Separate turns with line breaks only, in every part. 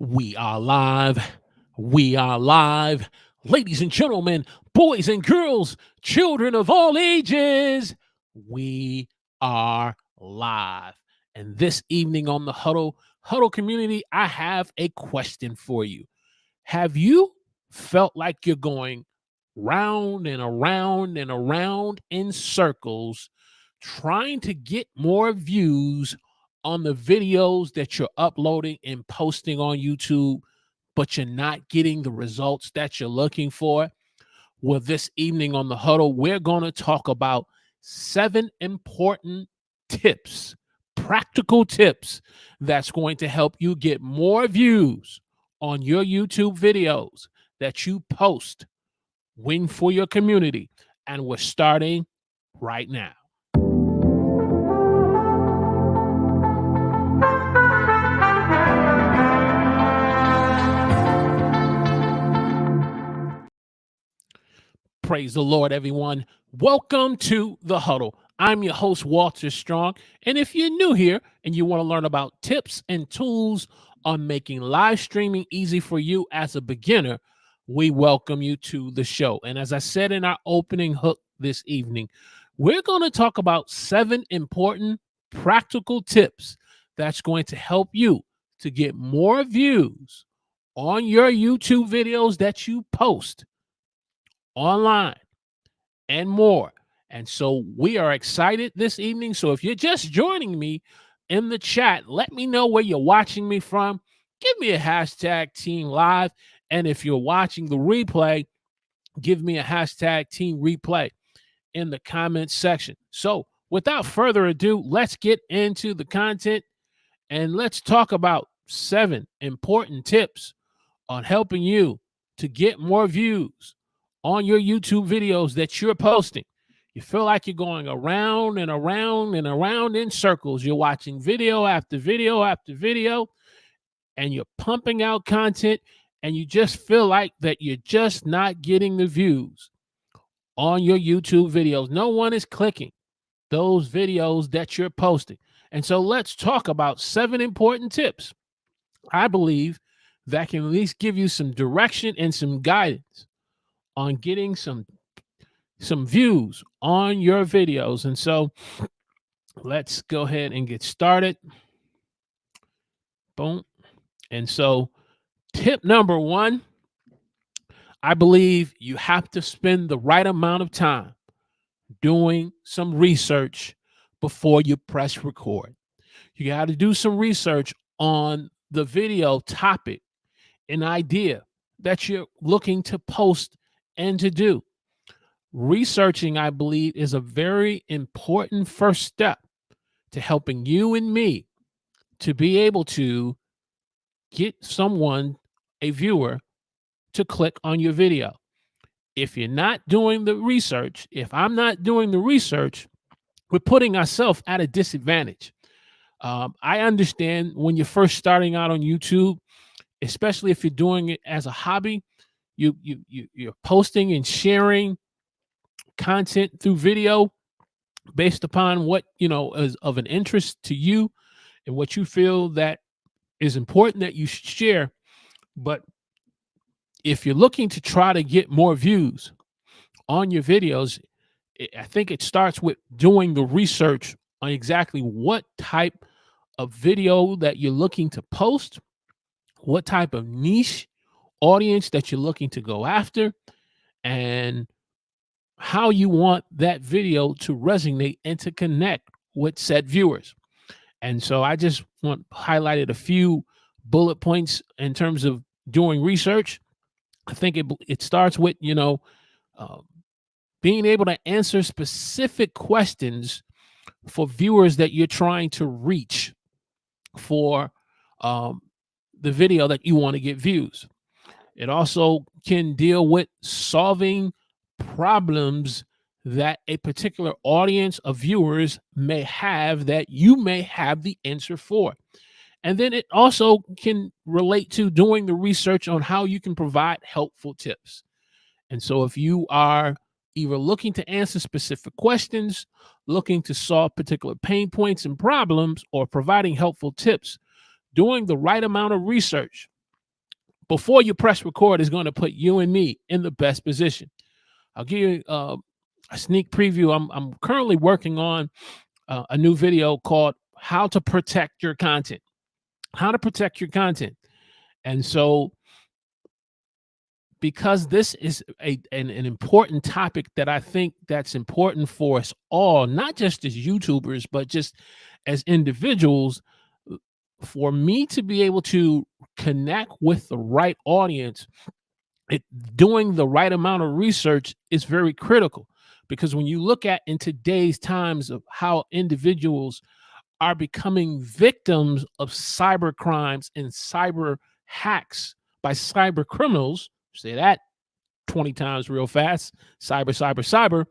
We are live. We are live. Ladies and gentlemen, boys and girls, children of all ages, we are live. And this evening on the Huddle community, I have a question for you. Have you felt like you're going round and around and around in circles trying to get more views on the videos that you're uploading and posting on YouTube, but you're not getting the results that you're looking for? Well, this evening on the Huddle, we're going to talk about 7 important tips, practical tips that's going to help you get more views on your YouTube videos that you post. Win for your community. And we're starting right now. Praise the Lord, everyone. Welcome to the Huddle. I'm your host, Walter Strong. And if you're new here and you want to learn about tips and tools on making live streaming easy for you as a beginner, we welcome you to the show. And as I said in our opening hook this evening, we're going to talk about 7 important practical tips that's going to help you to get more views on your YouTube videos that you post online and more. And so we are excited this evening. So if you're just joining me in the chat, let me know where you're watching me from. Give me a hashtag Team Live. And if you're watching the replay, give me a hashtag Team Replay in the comments section. So without further ado, let's get into the content and let's talk about 7 important tips on helping you to get more views on your YouTube videos that you're posting. You feel like you're going around and around and around in circles. You're watching video after video after video, and you're pumping out content, and you just feel like that you're just not getting the views on your YouTube videos. No one is clicking those videos that you're posting. And so let's talk about 7 important tips, I believe, that can at least give you some direction and some guidance on getting some views on your videos. And so let's go ahead and get started. Boom. And so tip number 1, I believe you have to spend the right amount of time doing some research before you press record. You got to do some research on the video topic, an idea that you're looking to post and to do. Researching, I believe, is a very important first step to helping you and me to be able to get someone, a viewer, to click on your video. If you're not doing the research, if I'm not doing the research, we're putting ourselves at a disadvantage. I understand when you're first starting out on YouTube, especially if you're doing it as a hobby, you're posting and sharing content through video based upon what is of an interest to you and what you feel that is important that you should share. But if you're looking to try to get more views on your videos, I think it starts with doing the research on exactly what type of video that you're looking to post, what type of niche audience that you're looking to go after, and how you want that video to resonate and to connect with said viewers. And so I just highlighted a few bullet points in terms of doing research. I think it starts with, being able to answer specific questions for viewers that you're trying to reach for the video that you want to get views. It also can deal with solving problems that a particular audience of viewers may have that you may have the answer for. And then it also can relate to doing the research on how you can provide helpful tips. And so if you are either looking to answer specific questions, looking to solve particular pain points and problems, or providing helpful tips, doing the right amount of research before you press record is going to put you and me in the best position. I'll give you a sneak preview. I'm currently working on a new video called "How to Protect Your Content." How to protect your content, and so because this is an important topic that I think that's important for us all, not just as YouTubers, but just as individuals, for me to be able to connect with the right audience, doing the right amount of research is very critical. Because when you look at in today's times of how individuals are becoming victims of cyber crimes and cyber hacks by cyber criminals, say that 20 times real fast, cyber.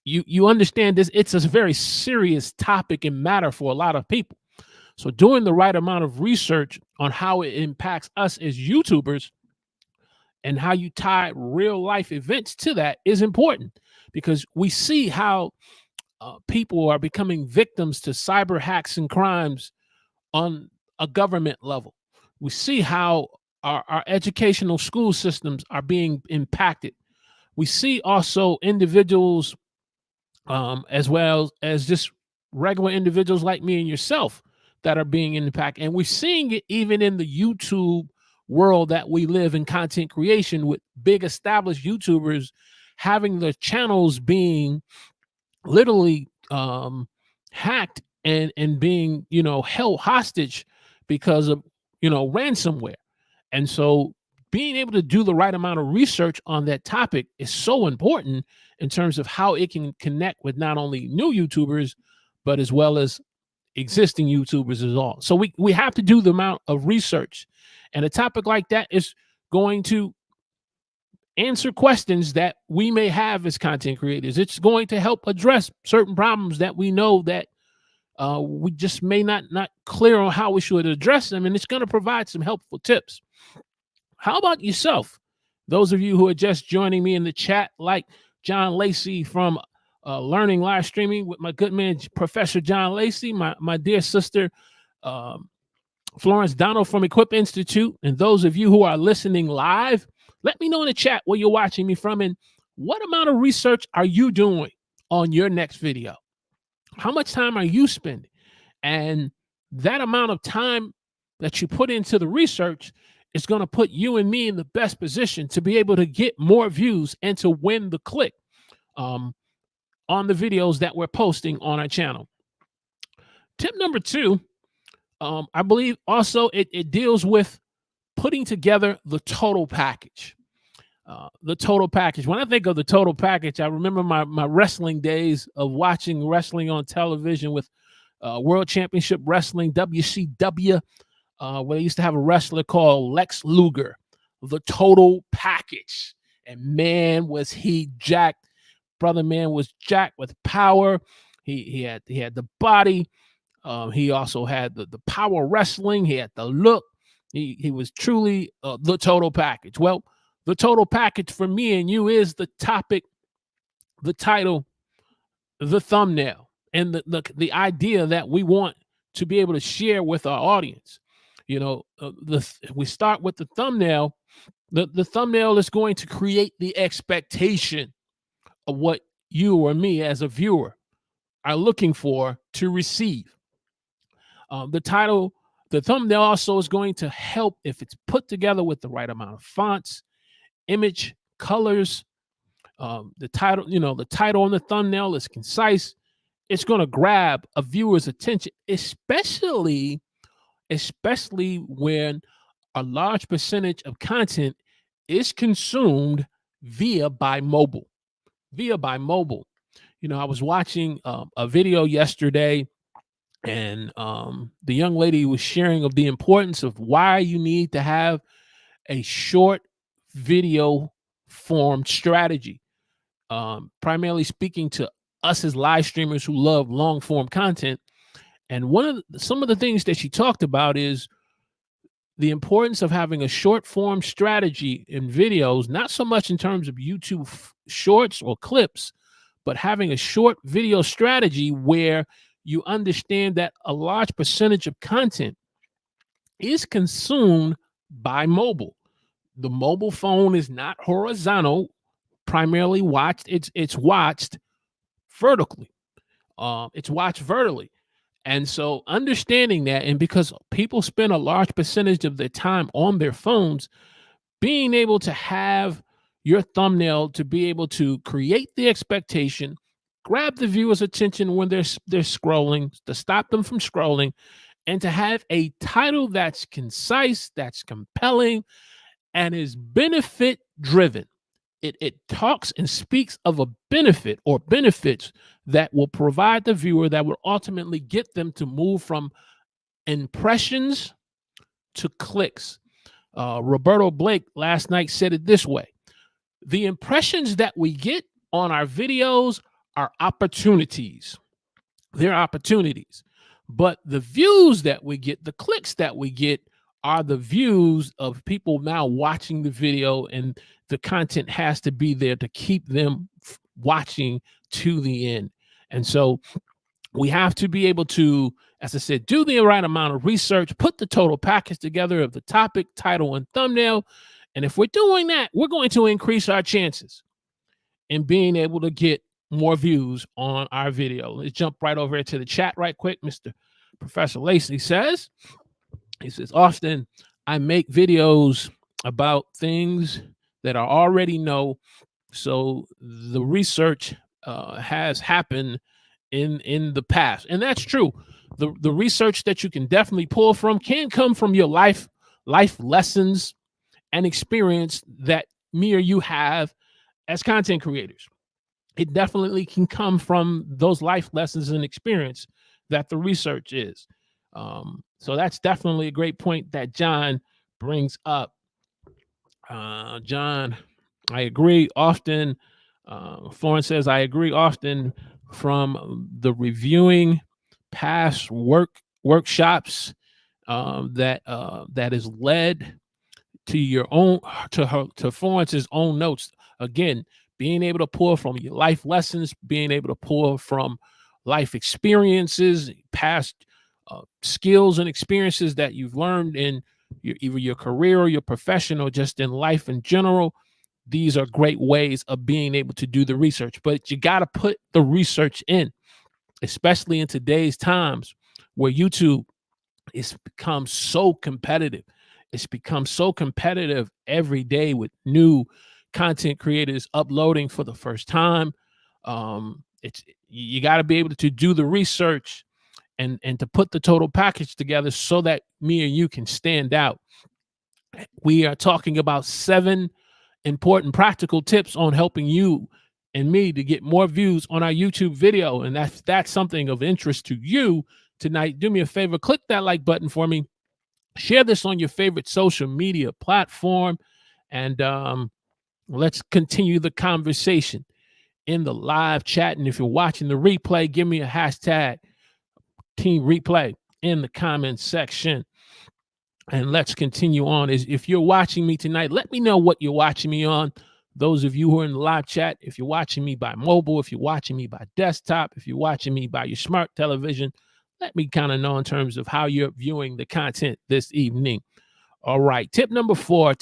You understand this, it's a very serious topic and matter for a lot of people. So doing the right amount of research on how it impacts us as YouTubers and how you tie real life events to that is important, because we see how people are becoming victims to cyber hacks and crimes on a government level. We see how our educational school systems are being impacted. We see also individuals, as well as just regular individuals like me and yourself, that are being impacted. And we're seeing it even in the YouTube world that we live in, content creation, with big established YouTubers having their channels being literally hacked and being, held hostage because of, ransomware. And so being able to do the right amount of research on that topic is so important in terms of how it can connect with not only new YouTubers, but as well as existing YouTubers as well. So we have to do the amount of research. And a topic like that is going to answer questions that we may have as content creators. It's going to help address certain problems that we know that we just may not clear on how we should address them. And it's going to provide some helpful tips. How about yourself? Those of you who are just joining me in the chat, like John Lacey from Learning Live Streaming with my good man, Professor John Lacey, my dear sister, Florence Donald from Equip Institute. And those of you who are listening live, let me know in the chat where you're watching me from and what amount of research are you doing on your next video? How much time are you spending? And that amount of time that you put into the research is going to put you and me in the best position to be able to get more views and to win the click on the videos that we're posting on our channel. Tip number 2, I believe also it deals with putting together the total package. The total package. When I think of the total package, I remember my wrestling days of watching wrestling on television with World Championship Wrestling, WCW, where they used to have a wrestler called Lex Luger, the total package. And man, was he jacked. Brother man was jacked with power. He had the body. He also had the power wrestling. He had the look. He was truly the total package. Well, the total package for me and you is the topic, the title, the thumbnail, and the idea that we want to be able to share with our audience. We start with the thumbnail. The thumbnail is going to create the expectation of what you or me as a viewer are looking for to receive. The title, the thumbnail also is going to help if it's put together with the right amount of fonts, image, colors. The title, the title on the thumbnail is concise. It's going to grab a viewer's attention, especially when a large percentage of content is consumed by mobile. I was watching a video yesterday, and the young lady was sharing of the importance of why you need to have a short video form strategy, primarily speaking to us as live streamers who love long form content. And some of the things that she talked about is the importance of having a short form strategy in videos, not so much in terms of YouTube shorts or clips, but having a short video strategy where you understand that a large percentage of content is consumed by mobile. The mobile phone is not horizontal, primarily watched. It's watched vertically. It's watched vertically. And so understanding that, and because people spend a large percentage of their time on their phones, being able to have your thumbnail to be able to create the expectation, grab the viewer's attention when they're scrolling, to stop them from scrolling, and to have a title that's concise, that's compelling, and is benefit driven. It talks and speaks of a benefit or benefits that will provide the viewer, that will ultimately get them to move from impressions to clicks. Roberto Blake last night said it this way: the impressions that we get on our videos are opportunities. They're opportunities. But the views that we get, the clicks that we get, are the views of people now watching the video, and the content has to be there to keep them watching to the end. And so we have to be able to, as I said, do the right amount of research, put the total package together of the topic, title, and thumbnail. And if we're doing that, we're going to increase our chances in being able to get more views on our video. Let's jump right over to the chat right quick. Mr. Professor Lacey says, often I make videos about things that I already know, so the research has happened in the past. And that's true. The research that you can definitely pull from can come from your life lessons and experience that me or you have as content creators. It definitely can come from those life lessons and experience that the research is. So that's definitely a great point that John brings up. John, I agree often. Florence says, I agree often from the reviewing past workshops that is led to your own, to Florence's own notes. Again, being able to pull from your life lessons, being able to pull from life experiences, past skills and experiences that you've learned in either your career or your profession, or just in life in general. These are great ways of being able to do the research, but you got to put the research in, especially in today's times where YouTube has become so competitive. It's become so competitive every day with new content creators uploading for the first time. It's, you got to be able to do the research and to put the total package together so that me and you can stand out. We are talking about 7 important practical tips on helping you and me to get more views on our YouTube video. And that's something of interest to you tonight, do me a favor, click that like button for me. Share this on your favorite social media platform, and let's continue the conversation in the live chat. And if you're watching the replay, give me a hashtag Team Replay in the comments section. And let's continue on. If you're watching me tonight, let me know what you're watching me on. Those of you who are in the live chat, if you're watching me by mobile, if you're watching me by desktop, if you're watching me by your smart television, let me kind of know in terms of how you're viewing the content this evening. All right. Tip number 4,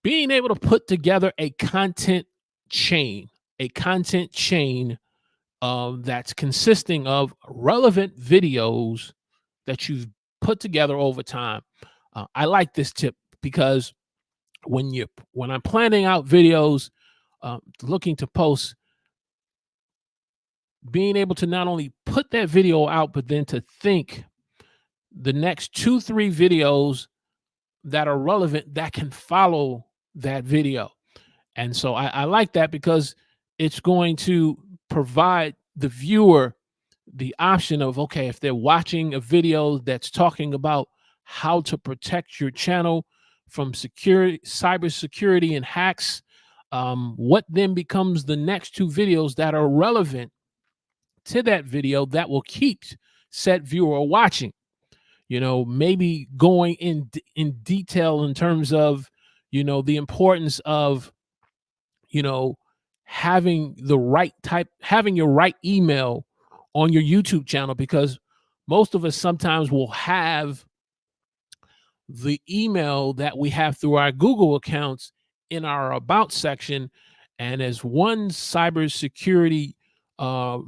being able to put together a content chain that's consisting of relevant videos that you've put together over time. I like this tip because when I'm planning out videos, looking to post, being able to not only put that video out, but then to think the next 2-3 videos that are relevant that can follow that video. And so I like that because it's going to provide the viewer the option of, okay, if they're watching a video that's talking about how to protect your channel from cybersecurity and hacks, what then becomes the next 2 videos that are relevant to that video that will keep said viewer watching. Maybe going in detail in terms of, the importance of, having your right email on your YouTube channel, because most of us sometimes will have the email that we have through our Google accounts in our About section. And as one cybersecurity uh,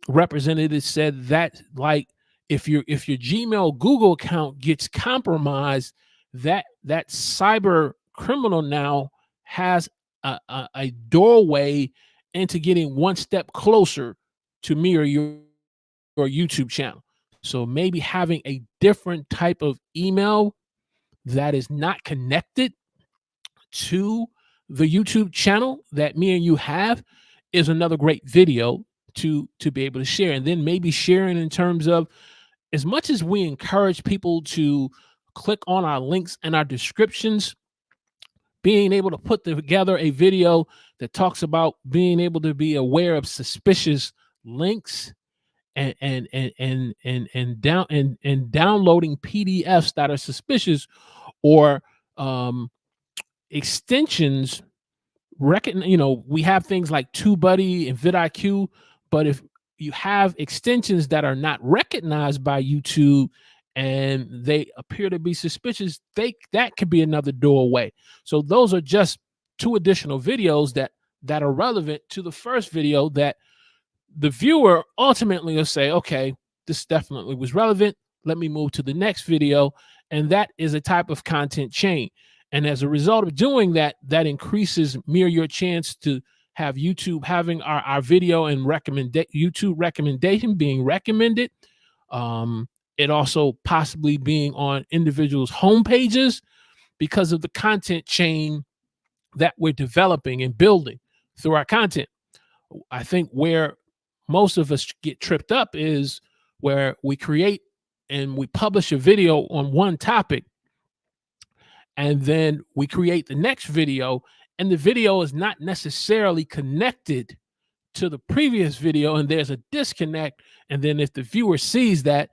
representative said, that like if your Gmail Google account gets compromised, that cyber criminal now has a doorway into getting one step closer to me or your YouTube channel. So maybe having a different type of email that is not connected to the YouTube channel that me and you have is another great video to be able to share. And then maybe sharing in terms of, as much as we encourage people to click on our links and our descriptions, being able to put together a video that talks about being able to be aware of suspicious links and downloading PDFs that are suspicious, or extensions. We have things like TubeBuddy and vidIQ, but if you have extensions that are not recognized by YouTube and they appear to be suspicious, that could be another doorway. So those are just two additional videos that are relevant to the first video, that the viewer ultimately will say, okay, this definitely was relevant. Let me move to the next video. And that is a type of content chain. And as a result of doing that, that increases me or your chance to have YouTube having our video and YouTube recommendation being recommended. It also possibly being on individuals' home pages because of the content chain that we're developing and building through our content. I think where most of us get tripped up is where we create and we publish a video on one topic, and then we create the next video, and the video is not necessarily connected to the previous video, and there's a disconnect. And then if the viewer sees that,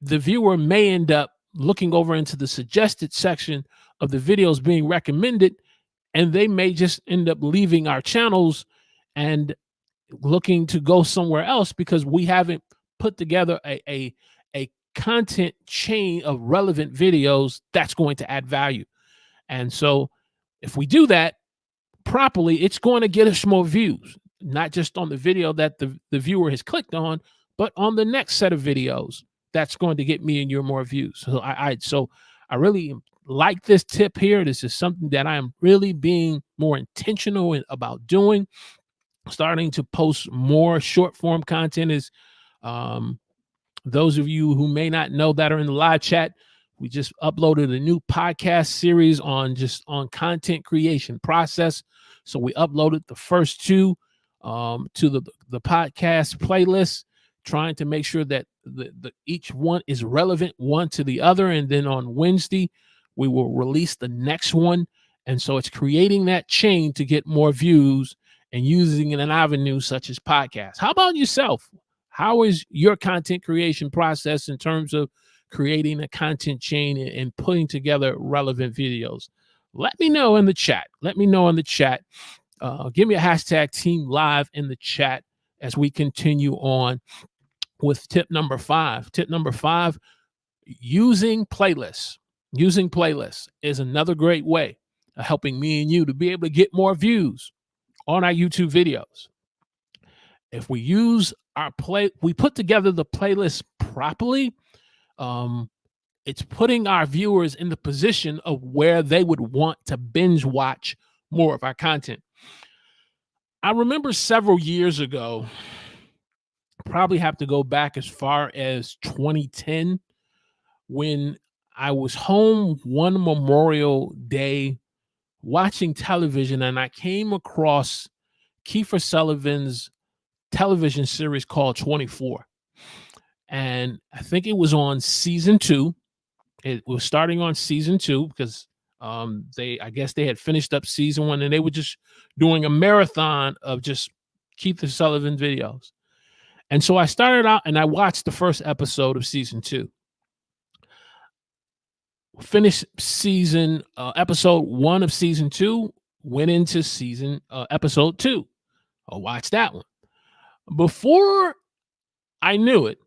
the viewer may end up looking over into the suggested section of the videos being recommended, and they may just end up leaving our channels and looking to go somewhere else because we haven't put together a content chain of relevant videos that's going to add value. And so if we do that properly, it's going to get us more views, not just on the video that the viewer has clicked on, but on the next set of videos that's going to get me and you more views. So I really like this tip here. This is something that I am really being more intentional about doing. Starting to post more short form content. Is those of you who may not know that are in the live chat, we just uploaded a new podcast series on content creation process. So we uploaded the first two to the podcast playlist, trying to make sure that the each one is relevant one to the other. And then on Wednesday, we will release the next one. And so it's creating that chain to get more views and using an avenue such as podcasts. How about yourself? How is your content creation process in terms of creating a content chain and putting together relevant videos? Let me know in the chat. Give me a hashtag Team Live in the chat as we continue on with tip number 5. Tip number 5, using playlists. Using playlists is another great way of helping me and you to be able to get more views on our YouTube videos. If we use we put together the playlist properly, it's putting our viewers in the position of where they would want to binge watch more of our content. I remember several years ago, probably have to go back as far as 2010, when I was home one Memorial Day watching television, and I came across Kiefer Sutherland's television series called 24. And I think it was on season 2. It was starting on season 2 because I guess they had finished up season 1 and they were just doing a marathon of just Kiefer Sutherland videos. And so I started out and I watched the first episode of season 2. Finished season episode 1 of season 2, went into episode 2. I watched that one. Before I knew it,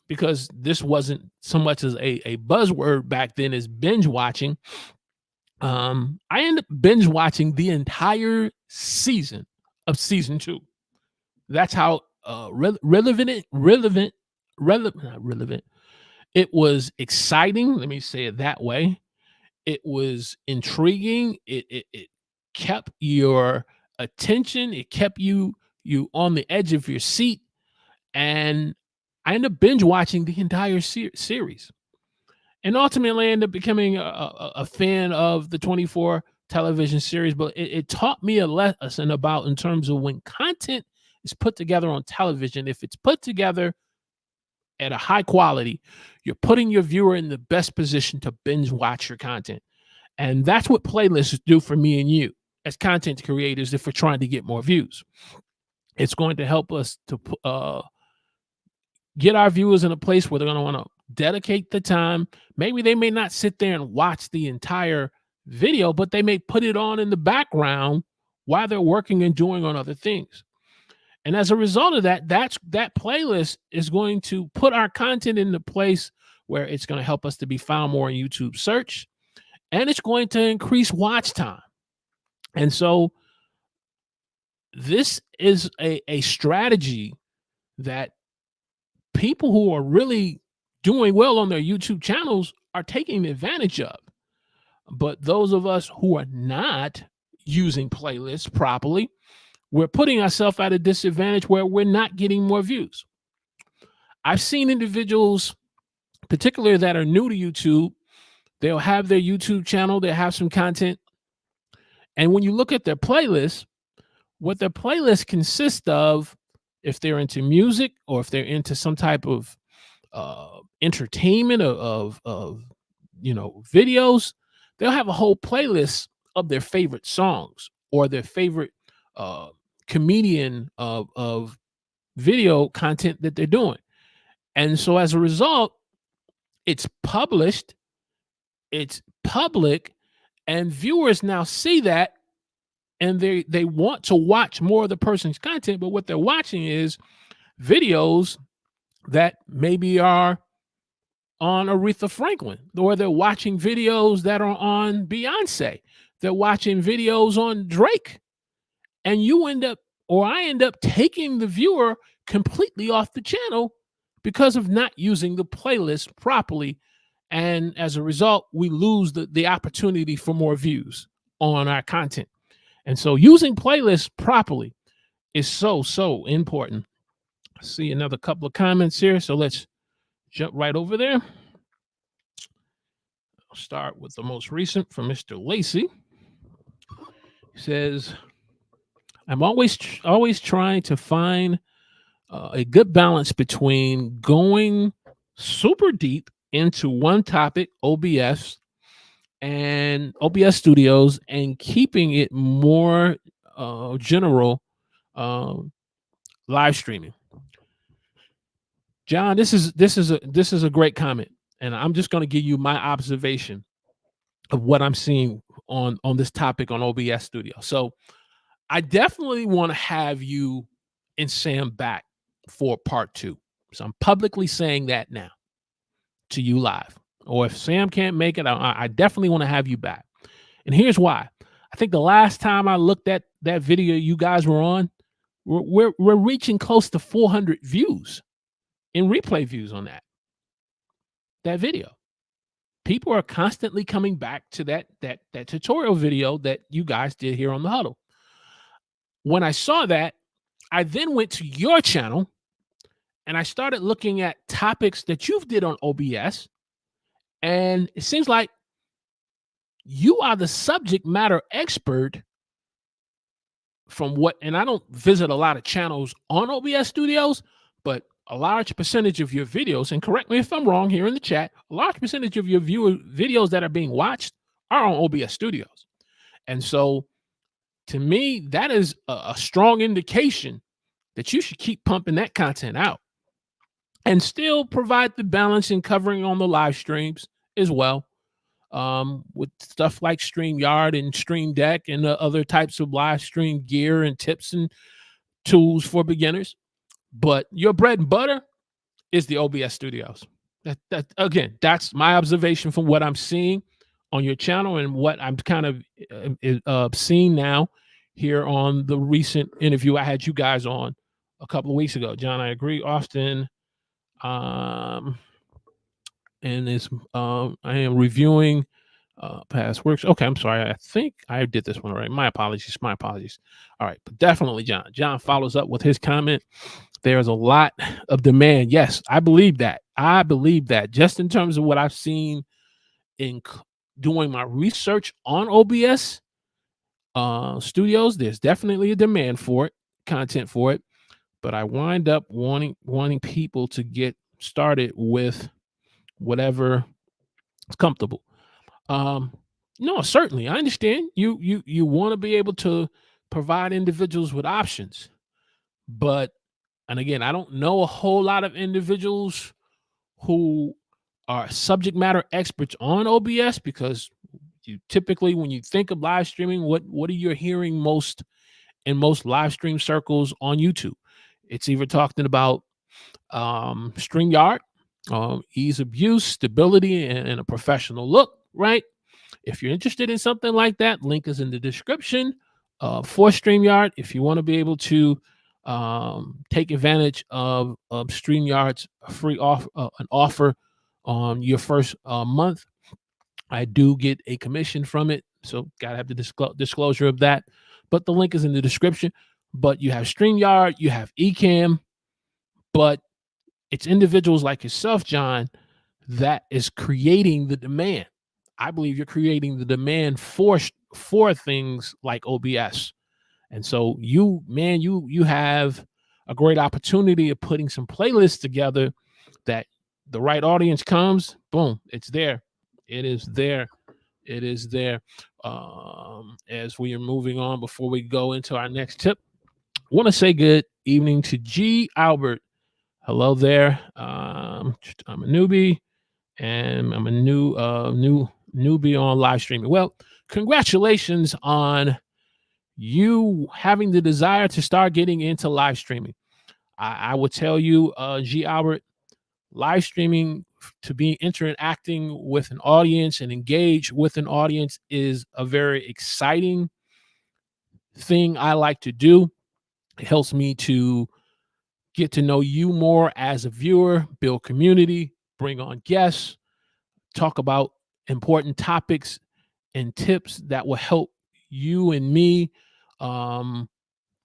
because this wasn't so much as a buzzword back then as binge watching. I ended up binge watching the entire season of season 2. That's how relevant. Not relevant. It was exciting. Let me say it that way. It was intriguing. It kept your attention. It kept you on the edge of your seat. And I ended up binge watching the entire series. And ultimately I ended up becoming a fan of the 24 television series. But it taught me a lesson about, in terms of when content is put together on television, if it's put together at a high quality, you're putting your viewer in the best position to binge watch your content. And that's what playlists do for me and you as content creators if we're trying to get more views. It's going to help us to get our viewers in a place where they're going to want to dedicate the time. Maybe they may not sit there and watch the entire video, but they may put it on in the background while they're working and doing on other things. And as a result of that, that playlist is going to put our content in the place where it's going to help us to be found more in YouTube search, and it's going to increase watch time. And so this is a strategy that people who are really doing well on their YouTube channels are taking advantage of. But those of us who are not using playlists properly, we're putting ourselves at a disadvantage where we're not getting more views. I've seen individuals, particularly that are new to YouTube, they'll have their YouTube channel, they'll have some content. And when you look at their playlist, what their playlist consists of, if they're into music or if they're into some type of entertainment of videos, they'll have a whole playlist of their favorite songs or their favorite comedian of video content that they're doing. And so as a result, it's published, it's public, and viewers now see that, and they want to watch more of the person's content. But what they're watching is videos that maybe are on Aretha Franklin, or they're watching videos that are on Beyonce. They're watching videos on Drake. And I end up taking the viewer completely off the channel because of not using the playlist properly. And as a result, we lose the opportunity for more views on our content. And so using playlists properly is so important. I see another couple of comments here, so let's jump right over there. I'll start with the most recent from Mr. Lacey. He says, I'm always trying to find a good balance between going super deep into one topic, OBS Studios, and keeping it more general, live streaming. John, this is a great comment, and I'm just going to give you my observation of what I'm seeing on this topic on OBS Studio. So I definitely want to have you and Sam back for part 2. So I'm publicly saying that now to you live. Or if Sam can't make it, I definitely want to have you back. And here's why. I think the last time I looked at that video you guys were on, we're reaching close to 400 views in replay views on that video. People are constantly coming back to that tutorial video that you guys did here on the Huddle. When I saw that, I then went to your channel and I started looking at topics that you've did on OBS. And it seems like you are the subject matter expert and I don't visit a lot of channels on OBS Studios, but a large percentage of your videos, and correct me if I'm wrong here in the chat, a large percentage of your videos that are being watched are on OBS Studios. And so to me, that is a strong indication that you should keep pumping that content out and still provide the balance and covering on the live streams as well, with stuff like StreamYard and Stream Deck and other types of live stream gear and tips and tools for beginners. But your bread and butter is the OBS studios. That again, that's my observation from what I'm seeing on your channel and what I'm kind of seeing now here on the recent interview I had you guys on a couple of weeks ago. John, I agree. Austin, and it's I am reviewing past works. Okay, I'm sorry. I think I did this one right. My apologies. My apologies. All right, but definitely, John. John follows up with his comment. There's a lot of demand. Yes, I believe that. I believe that. Just in terms of what I've seen in doing my research on OBS studios, there's definitely a demand for it, content for it. But I wind up wanting people to get started with whatever is comfortable. No, certainly. I understand. You want to be able to provide individuals with options. But and again, I don't know a whole lot of individuals who are subject matter experts on OBS, because you typically, when you think of live streaming, what are you hearing most in most live stream circles on YouTube? It's either talking about StreamYard, ease of use, stability, and a professional look, right? If you're interested in something like that, link is in the description for StreamYard. If you want to be able to take advantage of StreamYard's free an offer on your first month, I do get a commission from it. So gotta have the disclosure of that. But the link is in the description. But you have StreamYard, you have Ecamm, but it's individuals like yourself, John, that is creating the demand. I believe you're creating the demand for things like OBS. And so you have a great opportunity of putting some playlists together that the right audience comes, boom, it's there. It is there. It is there. As we are moving on, before we go into our next tip, I want to say good evening to G. Albert. Hello there. I'm a newbie, and I'm a newbie on live streaming. Well, congratulations on you having the desire to start getting into live streaming. I would tell you, G. Albert, live streaming, to be interacting with an audience and engage with an audience, is a very exciting thing I like to do. It helps me to get to know you more as a viewer, build community, bring on guests, talk about important topics and tips that will help you and me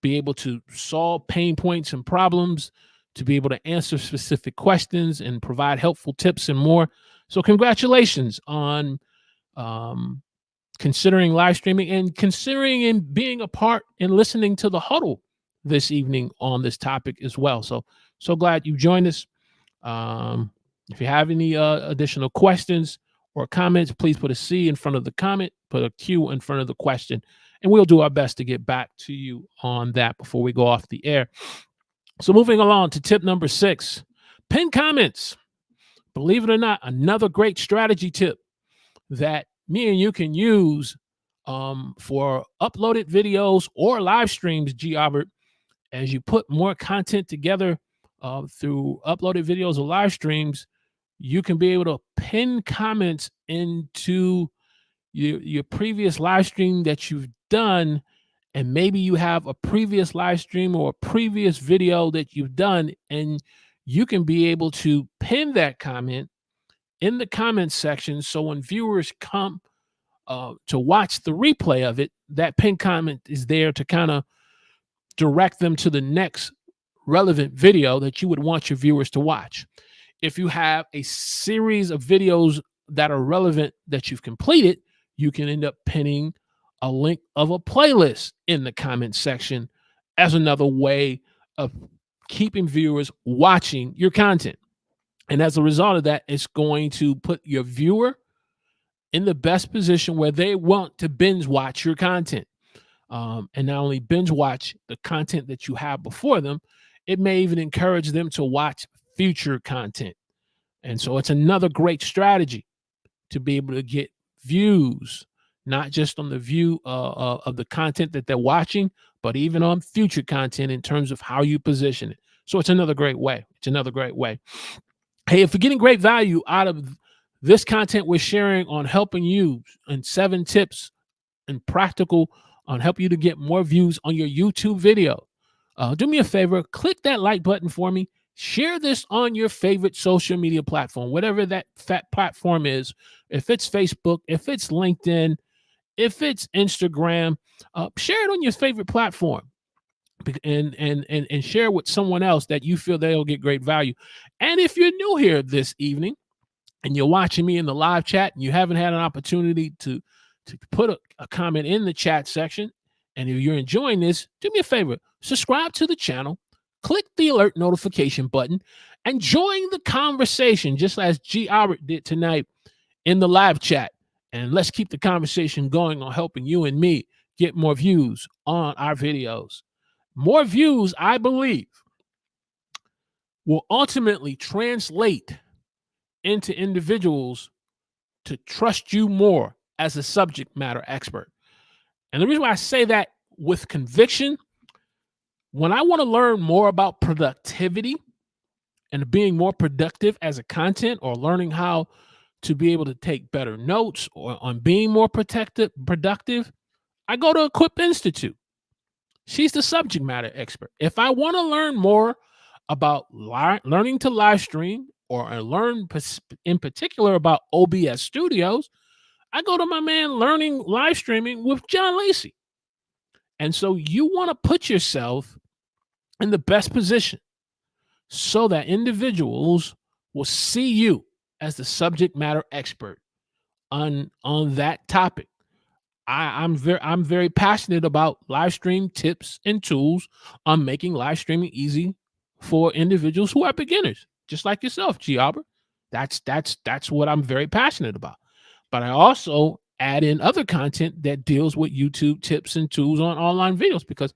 be able to solve pain points and problems, to be able to answer specific questions and provide helpful tips and more. So congratulations on considering live streaming and considering and being a part and listening to the Huddle this evening on this topic as well. So glad you joined us. If you have any additional questions or comments, please put a C in front of the comment, put a Q in front of the question, and we'll do our best to get back to you on that before we go off the air. So moving along to tip number 6, pin comments. Believe it or not, another great strategy tip that me and you can use for uploaded videos or live streams, G. Albert. As you put more content together through uploaded videos or live streams, you can be able to pin comments into your previous live stream that you've done. And maybe you have a previous live stream or a previous video that you've done, and you can be able to pin that comment in the comments section. So when viewers come to watch the replay of it, that pin comment is there to kind of direct them to the next relevant video that you would want your viewers to watch. If you have a series of videos that are relevant that you've completed, you can end up pinning a link of a playlist in the comment section as another way of keeping viewers watching your content. And as a result of that, it's going to put your viewer in the best position where they want to binge watch your content. And not only binge watch the content that you have before them, it may even encourage them to watch future content. And so it's another great strategy to be able to get views, not just on the view of the content that they're watching, but even on future content in terms of how you position it. So it's another great way. It's another great way. Hey, if you're getting great value out of this content we're sharing on helping you and 7 tips and practical on help you to get more views on your YouTube video, do me a favor, click that like button for me. Share this on your favorite social media platform, whatever that platform is. If it's Facebook, if it's LinkedIn, if it's Instagram, share it on your favorite platform and share with someone else that you feel they'll get great value. And if you're new here this evening and you're watching me in the live chat and you haven't had an opportunity to put a comment in the chat section, and if you're enjoying this, do me a favor, subscribe to the channel, click the alert notification button, and join the conversation just as G. Albert did tonight in the live chat. And let's keep the conversation going on helping you and me get more views on our videos. More views, I believe, will ultimately translate into individuals to trust you more as a subject matter expert. And the reason why I say that with conviction, when I want to learn more about productivity and being more productive as a content, or learning how to be able to take better notes or on being more productive, I go to Equip Institute. She's the subject matter expert. If I want to learn more about learning to live stream, or learn in particular about OBS Studios, I go to my man Learning Live Streaming with John Lacey. And so you want to put yourself in the best position so that individuals will see you as the subject matter expert on that topic. I'm very passionate about live stream tips and tools on making live streaming easy for individuals who are beginners, just like yourself, G. Albert. That's what I'm very passionate about. But I also add in other content that deals with YouTube tips and tools on online videos, because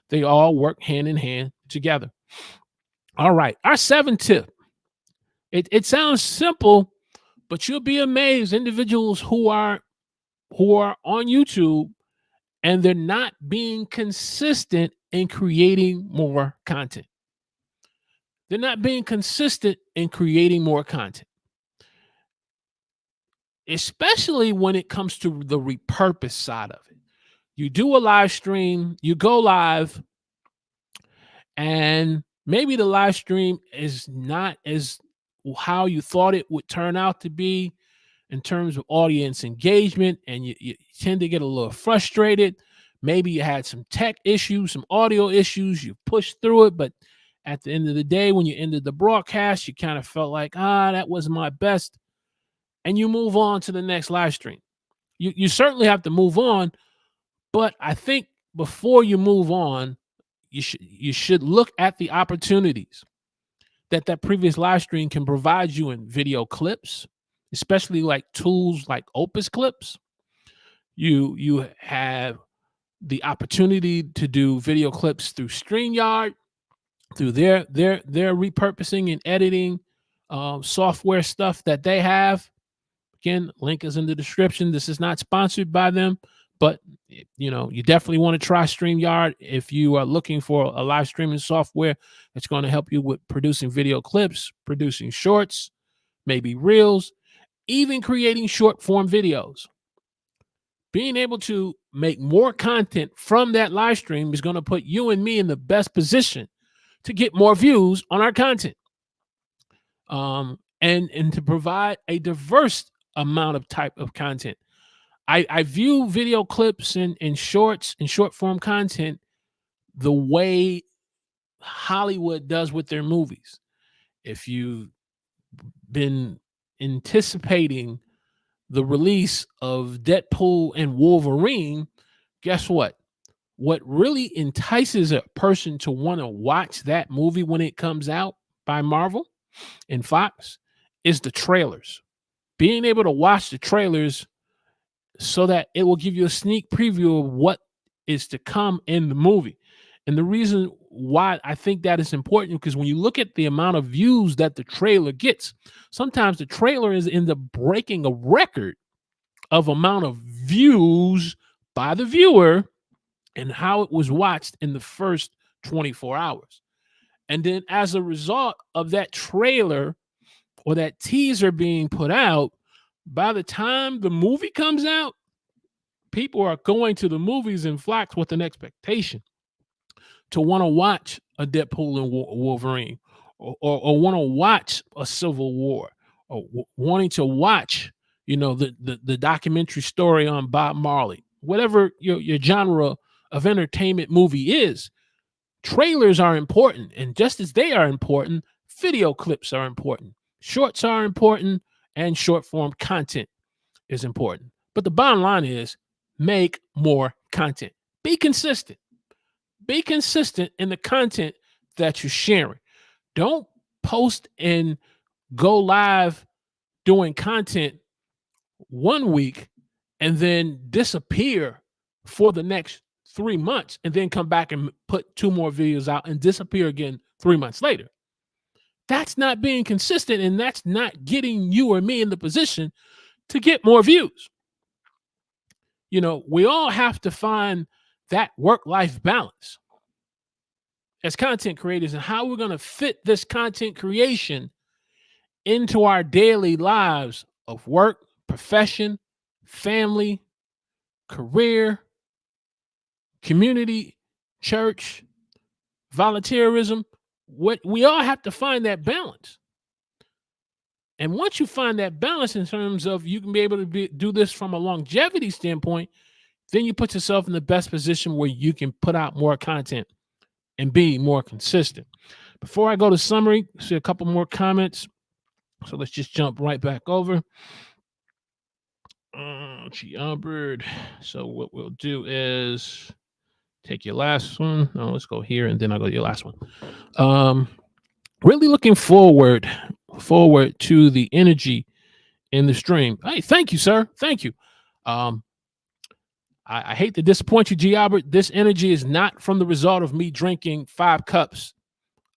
they all work hand in hand together. All right, our 7th tip. It sounds simple, but you'll be amazed. Individuals who are on YouTube and they're not being consistent in creating more content. They're not being consistent in creating more content, especially when it comes to the repurpose side of it. You do a live stream, you go live, and maybe the live stream is not as how you thought it would turn out to be in terms of audience engagement, and you tend to get a little frustrated. Maybe you had some tech issues, some audio issues, you pushed through it, but at the end of the day, when you ended the broadcast, you kind of felt like, that wasn't my best, and you move on to the next live stream. You certainly have to move on, but I think before you move on, you should look at the opportunities that previous live stream can provide you in video clips, especially like tools like Opus Clips. You have the opportunity to do video clips through StreamYard, through their repurposing and editing software stuff that they have. Again, link is in the description. This is not sponsored by them, but you definitely want to try StreamYard if you are looking for a live streaming software that's going to help you with producing video clips, producing shorts, maybe reels, even creating short form videos. Being able to make more content from that live stream is going to put you and me in the best position to get more views on our content, and to provide a diverse amount of type of content. I view video clips and shorts and short form content the way Hollywood does with their movies. If you've been anticipating the release of Deadpool and Wolverine, guess what? What really entices a person to want to watch that movie when it comes out by Marvel and Fox is the trailers. Being able to watch the trailers so that it will give you a sneak preview of what is to come in the movie. And the reason why I think that is important, because when you look at the amount of views that the trailer gets, sometimes the trailer is in the breaking a record of amount of views by the viewer and how it was watched in the first 24 hours. And then as a result of that trailer or that teaser being put out, by the time the movie comes out, people are going to the movies in flocks with an expectation to want to watch a Deadpool and Wolverine, or want to watch a Civil War, or wanting to watch, the documentary story on Bob Marley, whatever your genre of entertainment movie is. Trailers are important, and just as they are important, video clips are important, shorts are important, and short form content is important. But the bottom line is make more content. Be consistent. Be consistent in the content that you're sharing. Don't post and go live doing content one week and then disappear for the next 3 months and then come back and put 2 more videos out and disappear again 3 months later. That's not being consistent, and that's not getting you or me in the position to get more views. We all have to find that work-life balance as content creators, and how we're going to fit this content creation into our daily lives of work, profession, family, career, community, church, volunteerism. We all have to find that balance. And once you find that balance in terms of you can be able to do this from a longevity standpoint, then you put yourself in the best position where you can put out more content and be more consistent. Before I go to summary, see a couple more comments. So let's just jump right back over. G. Albert. So what we'll do is take your last one. No, let's go here, and then I'll go to your last one. Really looking forward to the energy in the stream. Hey, thank you, sir. Thank you. I hate to disappoint you, G. Albert. This energy is not from the result of me drinking 5 cups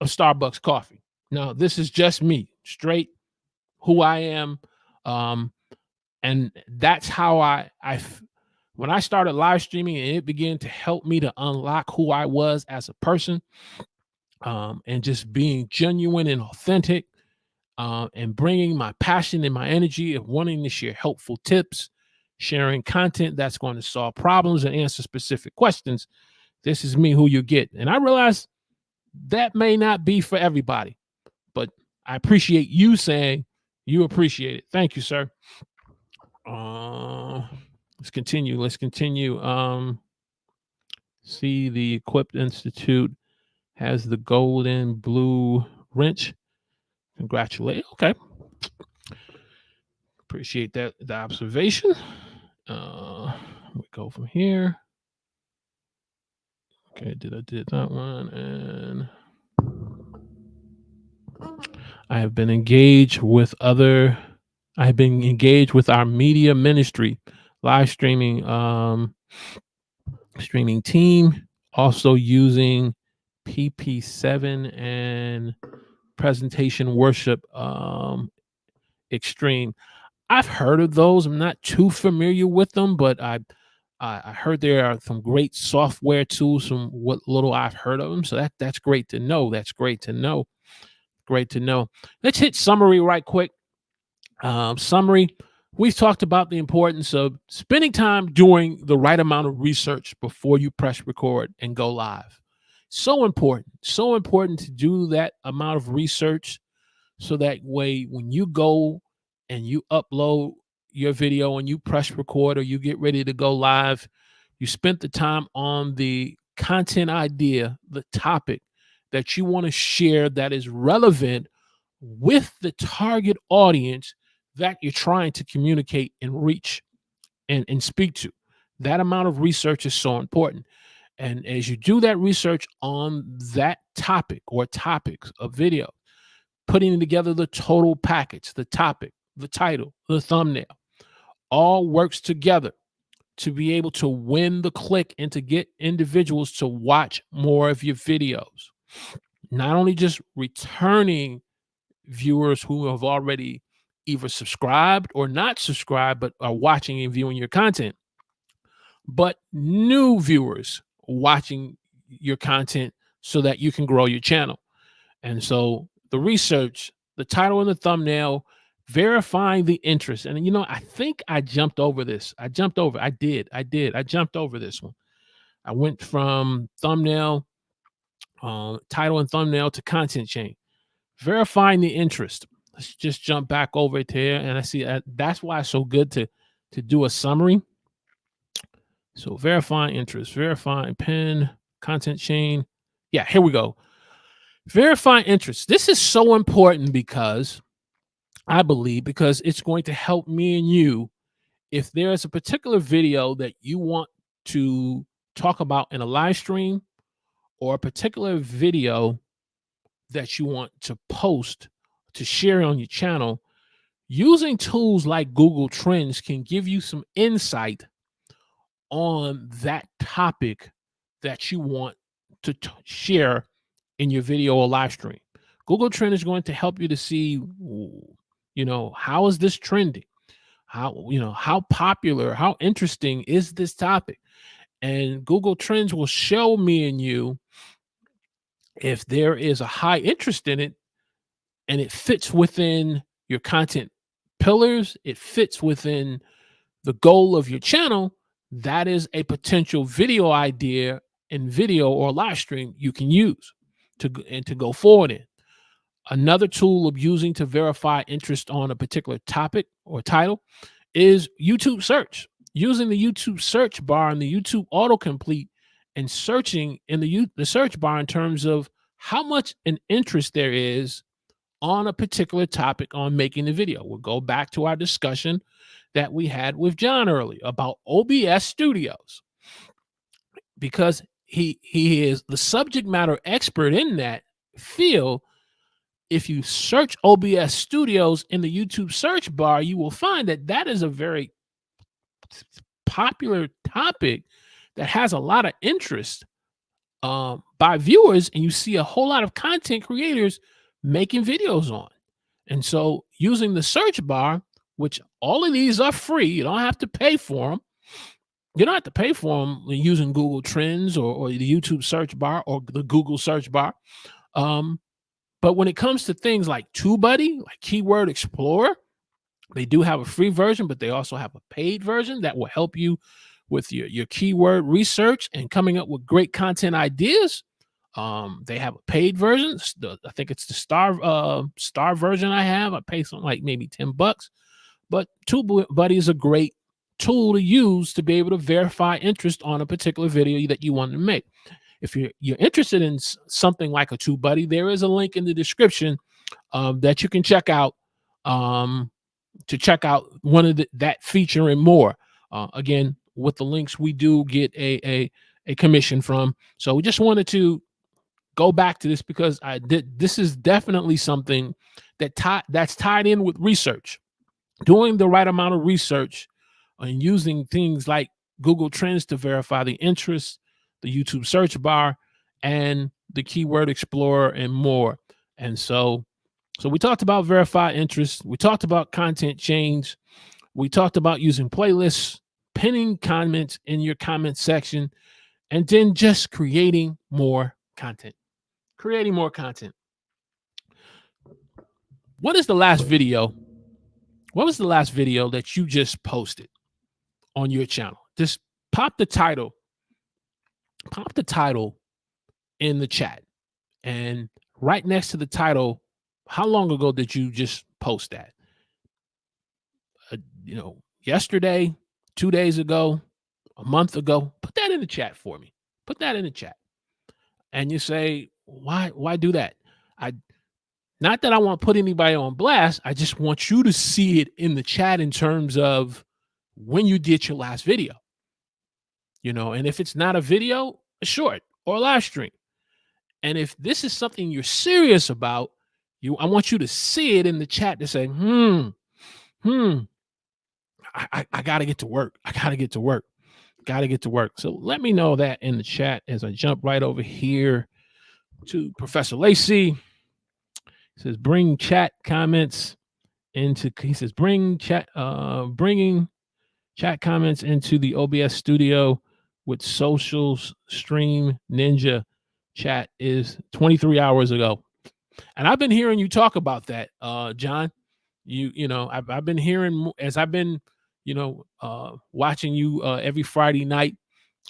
of Starbucks coffee. No, this is just me, straight who I am. And that's how when I started live streaming, and it began to help me to unlock who I was as a person, and just being genuine and authentic, and bringing my passion and my energy of wanting to share helpful tips, sharing content that's going to solve problems and answer specific questions. This is me, who you get. And I realize that may not be for everybody, but I appreciate you saying you appreciate it. Thank you, sir. Let's continue. See, the Equipped Institute has the gold and blue wrench. Congratulations. Okay. Appreciate that, the observation. We go from here. Okay, I did that one, and I have been engaged with our media ministry, live streaming, streaming team, also using PP7 and Presentation Worship Extreme. I've heard of those. I'm not too familiar with them, but I heard there are some great software tools from what little I've heard of them. So that's great to know. That's great to know. Great to know. Let's hit summary right quick. Summary. We've talked about the importance of spending time doing the right amount of research before you press record and go live. So important to do that amount of research, so that way when you go and you upload your video and you press record or you get ready to go live, you spent the time on the content idea, the topic that you want to share that is relevant with the target audience that you're trying to communicate and reach and speak to. That amount of research is so important. And as you do that research on that topic or topics of video, putting together the total package, the topic, the title, the thumbnail, all works together to be able to win the click and to get individuals to watch more of your videos. Not only just returning viewers who have already either subscribed or not subscribed, but are watching and viewing your content, but new viewers watching your content so that you can grow your channel. And so the research, the title and the thumbnail, verifying the interest. And I think I jumped over this. I jumped over. I did. I jumped over this one. I went from thumbnail, title and thumbnail to content chain. Verifying the interest. Let's just jump back over to here, and I see that's why it's so good to do a summary. So verifying interest, verifying pin, content chain. Yeah, here we go. Verifying interest. This is so important because I believe because it's going to help me and you if there is a particular video that you want to talk about in a live stream or a particular video that you want to post to share on your channel. Using tools like Google Trends can give you some insight on that topic that you want to share in your video or live stream. Google Trend is going to help you to see, how is this trending? How popular, how interesting is this topic? And Google Trends will show me and you if there is a high interest in it and it fits within your content pillars, it fits within the goal of your channel, that is a potential video idea and video or live stream you can use to go forward in. Another tool of using to verify interest on a particular topic or title is YouTube search. Using the YouTube search bar and the YouTube autocomplete and searching in the search bar in terms of how much an interest there is on a particular topic on making the video. We'll go back to our discussion that we had with John earlier about OBS Studios, because he is the subject matter expert in that field. If you search OBS Studios in the YouTube search bar, you will find that is a very popular topic that has a lot of interest by viewers, and you see a whole lot of content creators making videos on. And so using the search bar, which all of these are free, you don't have to pay for them. You don't have to pay for them using Google Trends or the YouTube search bar or the Google search bar. But when it comes to things like TubeBuddy, like Keyword Explorer, they do have a free version, but they also have a paid version that will help you with your keyword research and coming up with great content ideas. They have a paid version. I think it's the star version I have. I pay something like maybe $10, but TubeBuddy is a great tool to use to be able to verify interest on a particular video that you want to make. If you're interested in something like a TubeBuddy, there is a link in the description that you can check out to check out one of that feature and more. Again, with the links, we do get a commission from. So we just wanted to go back to this because this is definitely something that's tied in with research. Doing the right amount of research and using things like Google Trends to verify the interest, the YouTube search bar, and the Keyword Explorer and more. And so we talked about verify interest. We talked about content chains. We talked about using playlists, pinning comments in your comment section, and then just creating more content. Creating more content. What was the last video that you just posted on your channel? Just pop the title in the chat, and right next to the title, how long ago did you just post that? Yesterday, 2 days ago, a month ago? Put that in the chat for me. Put that in the chat. And you say, why do that? Not that I want to put anybody on blast. I just want you to see it in the chat in terms of when you did your last video. And if it's not a video, a short or a live stream. And if this is something you're serious about, I want you to see it in the chat to say, I got to get to work. Got to get to work. So let me know that in the chat as I jump right over here to Professor Lacey. He says, bringing chat comments into the OBS studio with Social Stream Ninja. Chat is 23 hours ago. And I've been hearing you talk about that, John. You know, I've been hearing as I've been, watching you every Friday night.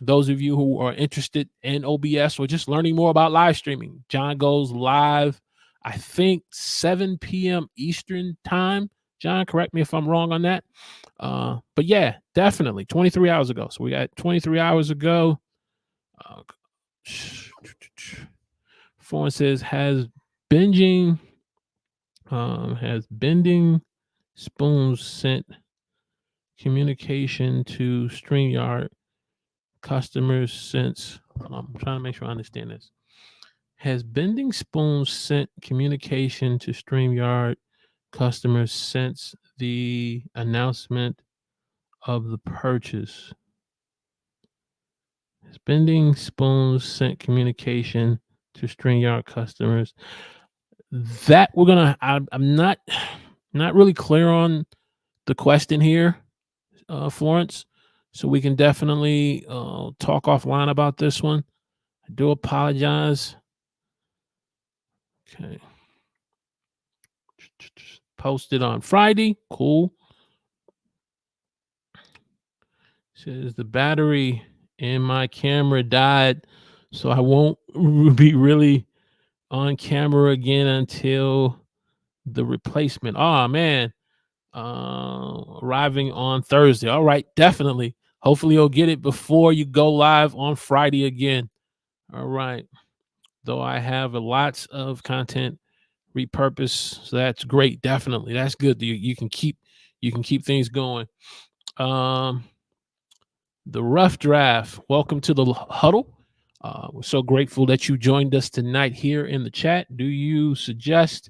Those of you who are interested in OBS or just learning more about live streaming, John goes live, I think 7 p.m. Eastern time. John, correct me if I'm wrong on that. But yeah, definitely 23 hours ago. So we got 23 hours ago. Foreign says has bending spoons sent communication to StreamYard customers since. I'm trying to make sure I understand this. Has Bending Spoons sent communication to StreamYard customers since the announcement of the purchase? Has Bending Spoons sent communication to StreamYard customers? That we're gonna. I'm not really clear on the question here, Florence. So we can definitely talk offline about this one. I do apologize. Okay. Posted on Friday. Cool. Says the battery in my camera died, so I won't be really on camera again until the replacement. Oh man. Arriving on Thursday. All right, definitely. Hopefully you'll get it before you go live on Friday again. All right. Though I have lots of content repurposed, so that's great. Definitely, that's good. You can keep things going. The rough draft. Welcome to the huddle. We're so grateful that you joined us tonight here in the chat. Do you suggest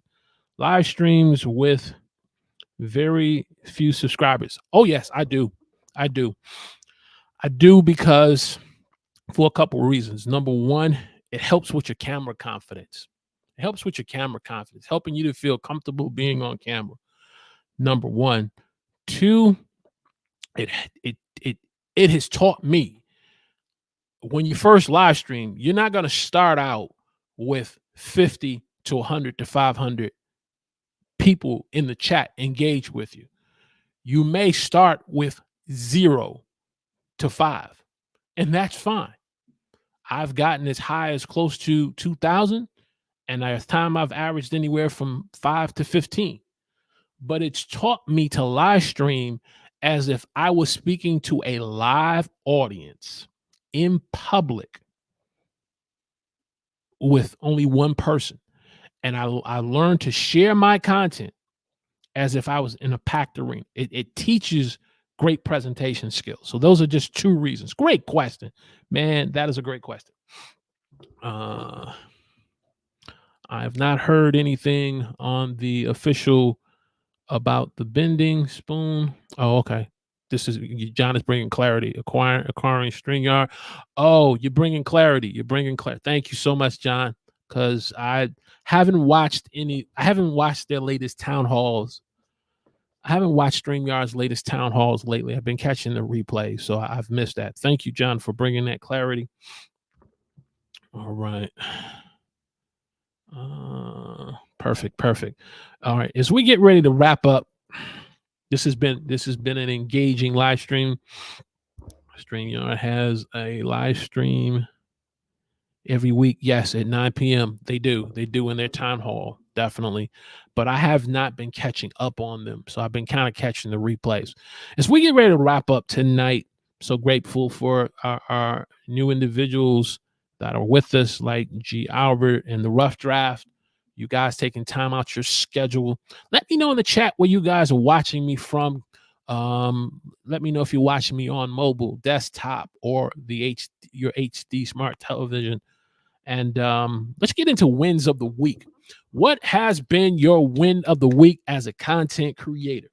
live streams with very few subscribers? Oh yes, I do. I do because for a couple of reasons. Number one, it helps with your camera confidence. Helping you to feel comfortable being on camera. Number one. Two, it has taught me when you first live stream, you're not going to start out with 50 to 100 to 500 people in the chat engage with you. You may start with 0 to 5, and that's fine. I've gotten as high as close to 2,000, and at time I've averaged anywhere from 5 to 15. But it's taught me to live stream as if I was speaking to a live audience in public with only one person. And I learned to share my content as if I was in a packed arena. It teaches great presentation skills. So those are just two reasons. Great question, man. That is a great question. I have not heard anything on the official about the bending spoon. Oh, okay. This is John is bringing clarity. Acquiring StreamYard. Oh, you're bringing clarity. Thank you so much, John. Because I haven't watched their latest town halls. I haven't watched StreamYard's latest town halls lately. I've been catching the replay, so I've missed that. Thank you, John, for bringing that clarity. All right. Perfect. All right. As we get ready to wrap up, this has been an engaging live stream. StreamYard has a live stream every week. Yes, at 9 p.m. They do in their town hall, definitely. But I have not been catching up on them. So I've been kind of catching the replays. As we get ready to wrap up tonight, so grateful for our new individuals that are with us, like G. Albert and the Rough Draft. You guys taking time out your schedule. Let me know in the chat where you guys are watching me from. Let me know if you're watching me on mobile, desktop, or your HD smart television. And let's get into wins of the week. What has been your win of the week as a content creator?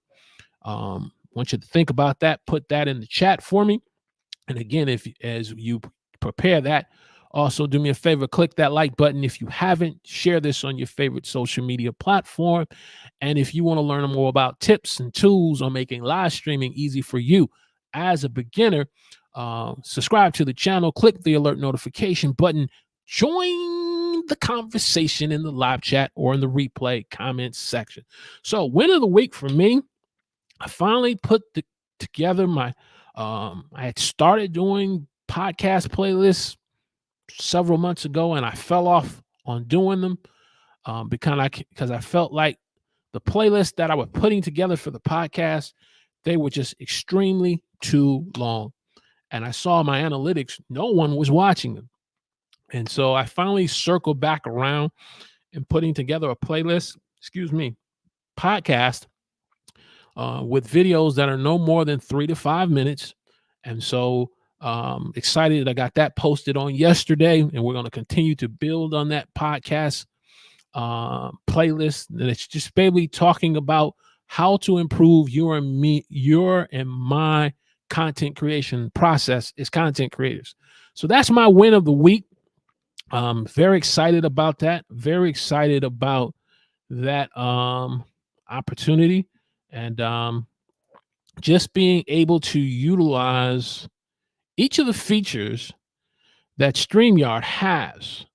I want you to think about that. Put that in the chat for me. And again, as you prepare that, also do me a favor, click that like button. If you haven't, share this on your favorite social media platform. And if you want to learn more about tips and tools on making live streaming easy for you as a beginner, subscribe to the channel, click the alert notification button, join join the conversation in the live chat or in the replay comments section. So win of the week for me, I finally put together my, I had started doing podcast playlists several months ago, and I fell off on doing them because I felt like the playlist that I was putting together for the podcast, they were just extremely too long. And I saw my analytics, no one was watching them. And so I finally circled back around and putting together a playlist, podcast with videos that are no more than 3 to 5 minutes. And so excited I got that posted on yesterday, and we're going to continue to build on that podcast playlist. And it's just basically talking about how to improve your and my content creation process as content creators. So that's my win of the week. Very excited about that. Very excited about that opportunity, and just being able to utilize each of the features that StreamYard has.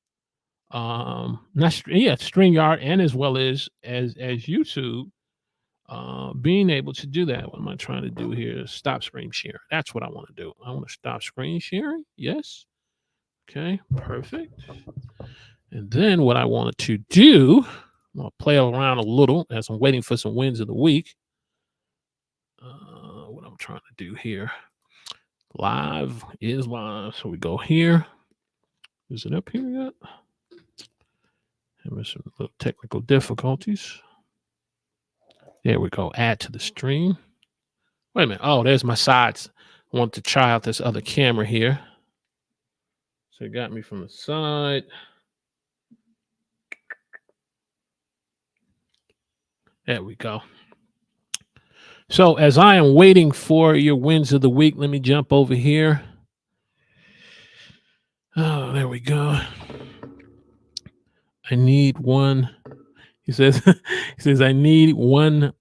StreamYard, and as well as YouTube, being able to do that. What am I trying to do here? Stop screen sharing. That's what I want to do. I want to stop screen sharing. Yes. Okay, perfect. And then what I wanted to do, I'm going to play around a little as I'm waiting for some wins of the week. What I'm trying to do here. Live is live. So we go here. Is it up here yet? Having some little technical difficulties. There we go. Add to the stream. Wait a minute. Oh, there's my sides. I want to try out this other camera here. So it got me from the side. There we go. So as I am waiting for your wins of the week, let me jump over here. Oh, there we go. I need one. He says, I need one-on-one,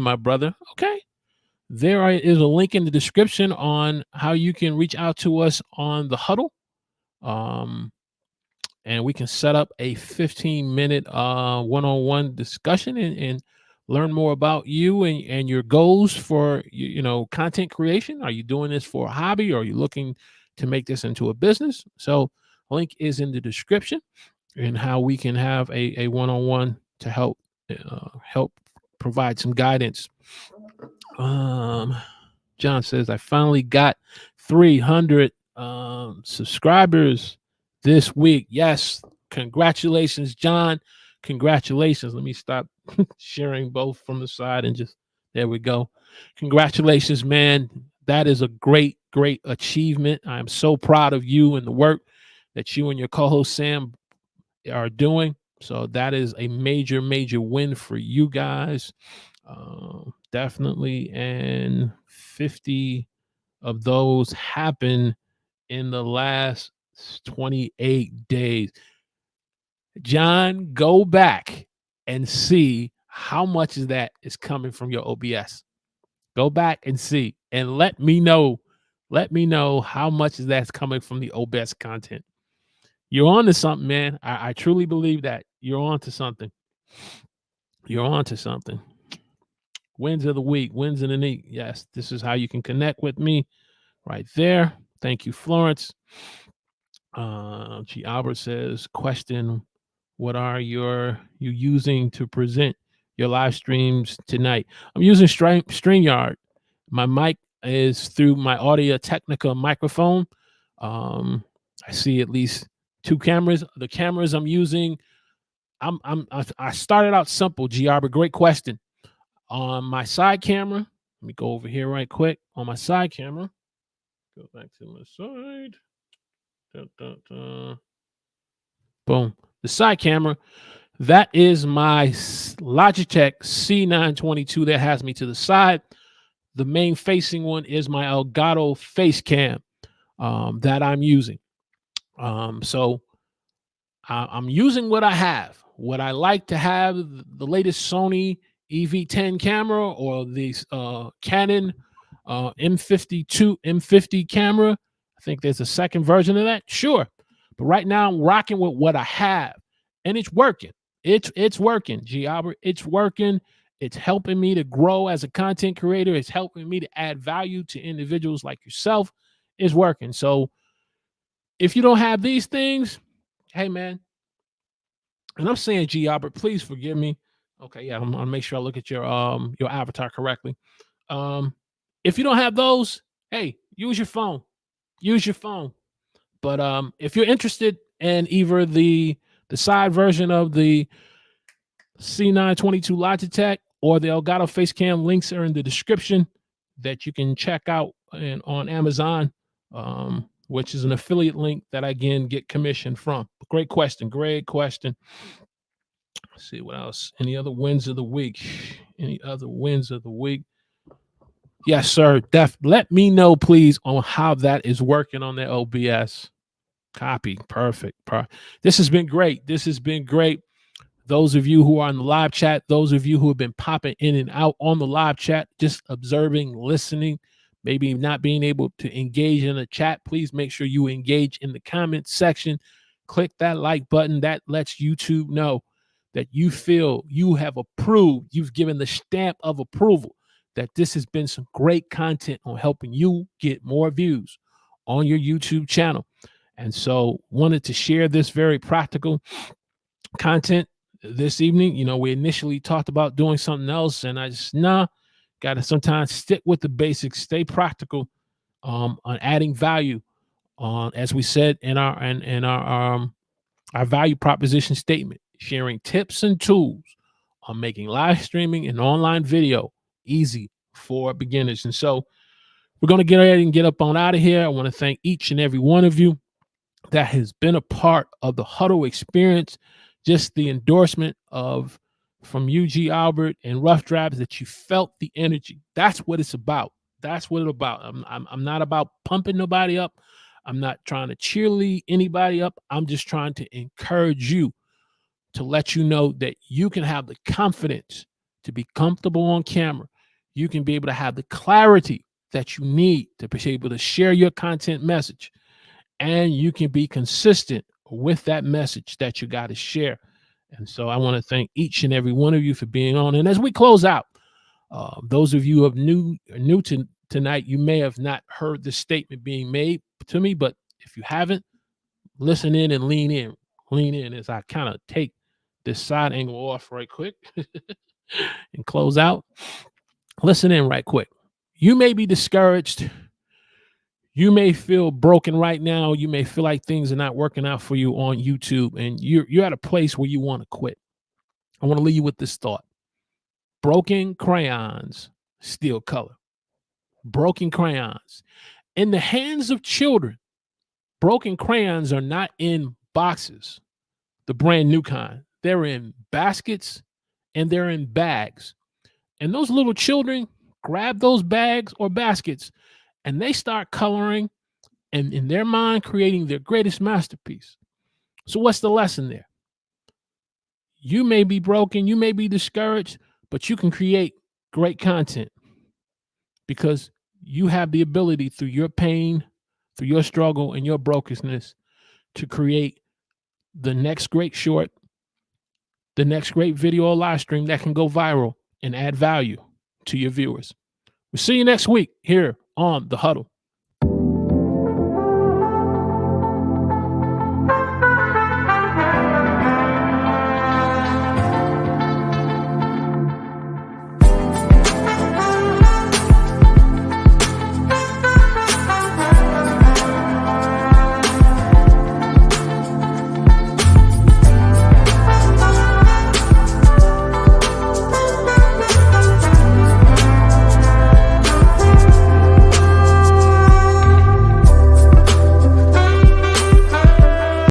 my brother. Okay. There is a link in the description on how you can reach out to us on the Huddle. And we can set up a 15-minute one-on-one discussion and learn more about you and your goals for, content creation. Are you doing this for a hobby, or are you looking to make this into a business? So link is in the description, and how we can have a one-on-one to help provide some guidance. John says, I finally got 300 subscribers this week. Yes, congratulations, John. Congratulations. Let me stop sharing both from the side and just, there we go. Congratulations, man. That is a great, great achievement. I'm so proud of you and the work that you and your co-host Sam are doing. So that is a major, major win for you guys. Definitely. And 50 of those happen in the last 28 days. John, go back and see how much of that is coming from your OBS. Go back and see, and let me know how much of that's coming from the OBS content. You're on to something, man. I truly believe that. You're on to something. You're on to something. Wins of the week, wins in the week. Yes, this is how you can connect with me right there. Thank you, Florence. G. Albert says, question, what are you using to present your live streams tonight? I'm using StreamYard. My mic is through my Audio Technica microphone. I see at least 2 cameras. The cameras I'm using, I started out simple, G. Albert. Great question. On my side camera, let me go over here right quick. On my side camera, go back to my side. Boom. The side camera, that is my Logitech C922 that has me to the side. The main facing one is my Elgato Facecam that I'm using. So I'm using what I have. Would I like to have the latest Sony EV10 camera or the Canon M50 camera? I think there's a second version of that. Sure. But right now I'm rocking with what I have, and it's working. It's working, G Albert. It's working. It's helping me to grow as a content creator. It's helping me to add value to individuals like yourself. It's working. So if you don't have these things, hey man, and I'm saying G Albert, please forgive me. Okay, yeah, I'm gonna make sure I look at your avatar correctly. Um, if you don't have those, hey, use your phone. Use your phone. But if you're interested in either the side version of the C922 Logitech or the Elgato Facecam, links are in the description that you can check out on Amazon, which is an affiliate link that I again get commission from. Great question. Great question. Let's see what else. Any other wins of the week? Any other wins of the week? Yes, sir. Let me know, please, on how that is working on the OBS. Copy. Perfect. This has been great. This has been great. Those of you who are in the live chat, those of you who have been popping in and out on the live chat, just observing, listening, maybe not being able to engage in the chat, please make sure you engage in the comment section. Click that like button. That lets YouTube know that you feel you have approved. You've given the stamp of approval that this has been some great content on helping you get more views on your YouTube channel. And so wanted to share this very practical content this evening. You know, we initially talked about doing something else, and I just got to sometimes stick with the basics, stay practical on adding value on, as we said in our value proposition statement, sharing tips and tools on making live streaming and online video easy for beginners. And so we're going to get ahead and get up on out of here. I want to thank each and every one of you that has been a part of the Huddle experience, just the endorsement from UG Albert and Rough Drafts, that you felt the energy. That's what it's about. That's what it's about. I'm not about pumping nobody up. I'm not trying to cheerlead anybody up. I'm just trying to encourage you, to let you know that you can have the confidence to be comfortable on camera. You can be able to have the clarity that you need to be able to share your content message. And you can be consistent with that message that you got to share. And so I want to thank each and every one of you for being on. And as we close out, those of you who are new to tonight, you may have not heard this statement being made to me, but if you haven't, listen in and lean in as I kind of take this side angle off right quick and close out. Listen in right quick. You may be discouraged. You may feel broken right now. You may feel like things are not working out for you on YouTube, and you're at a place where you want to quit. I want to leave you with this thought. Broken crayons steal color. Broken crayons. In the hands of children, broken crayons are not in boxes, the brand new kind. They're in baskets and they're in bags. And those little children grab those bags or baskets and they start coloring and in their mind creating their greatest masterpiece. So what's the lesson there? You may be broken, you may be discouraged, but you can create great content because you have the ability through your pain, through your struggle and your brokenness to create the next great short, the next great video or live stream that can go viral and add value to your viewers. We'll see you next week here on The Huddle.